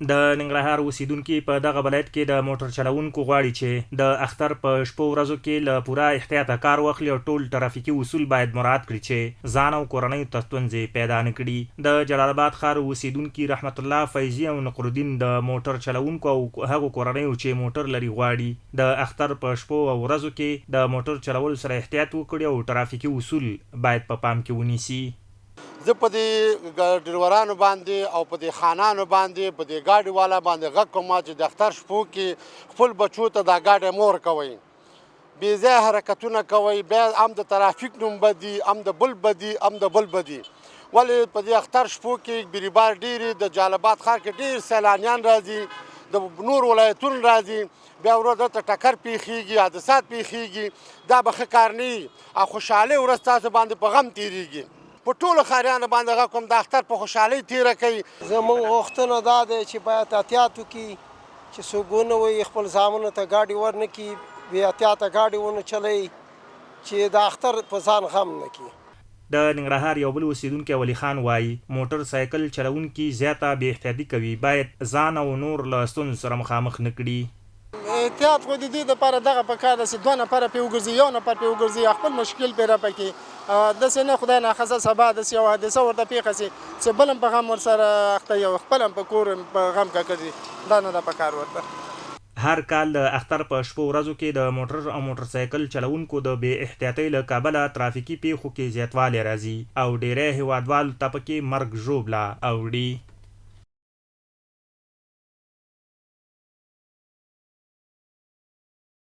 د ننګرهار اوسیدونکي په دغه ولایت کې د موټر چلوونکو غواړي چې د اختر په شپو ورځو کې له پوره احتیاطه کار واخلي او ټول ټرافیکي اصول باید مراعات کړي چې ځان او کورنۍ ته ستونزې پیدا نه کړي. د جلال آباد ښار اوسیدونکي رحمت الله فیضي او نقرالدین د موټر چلوونکو او هغو کورنیو چې موټر لري غواړي د اختر په شپو او ورځو کې د موټر چلولو سره احتیاط وکړي او ټرافیکي اصول باید په پام کې ونیسي. زه په دې ډریورانو باندې او په دې خانانو باندې په دې ګاډي والا باندې غږ کوم چې د اختر شپو کې خپل بچو ته دا ګاډی مور کوئ، بې ځایه حرکتونه کوئ، بیا هم د ترافیک نوم بدي، هم د بل بدي، هم د بل بدي. ولې په دې اختر شپو کې بیریبار ډېرې د جلال آباد ښار کې ډېر سیلانیان راځي، د نور ولایتونو راځي، بیا ورځ دلته ټکر پیښیږي، حادثات پیښیږي. دا به ښه کار نه وي او خوشحالۍ ورځ تاسو باندې په غم تېرېږي. په ټولو ښاریانو باندې غږ کوم د اختر په خوشحالۍ تېره کوي. زموږ غوښتنه دا دی چې باید احتیاط وکړي چې څوک ونه وایي خپل زامنو ته ګاډي ور نه کړي، بې احتیاطه ګاډي ونه چلوي چې د اختر په ځان غم نه کړي. د ننګرهار یو بل اوسیدونکی ولی خان وایي موټر سایکل چلوونکي زیاته بې احتیاطي کوي، باید ځان او نور له ستونزو سره مخامخ نه کړي. احتیاط خو د دې دپاره دغه پکار ده چې 2 نفره پرې وګرځي، 1 نفر پرې وګرځي، خپل مشکل پرې راپکړي. داسې نه خدای ناخواسته سبا داسې یو حادثه ورته پیښه شي چې بل هم په غم ورسره اخته وي او خپل هم په کور په غم ککړ وي. دا نه ده پکار ورته. هر کال د اختر په شپو ورځو کې د موټر او موټر سایکل چلوونکو د بې احتیاطۍ له کبله ترافیکي پیښو کې زیاتوالی راځي او ډیری هیوادوالو ته پکې مرګ ژوبله اوړي.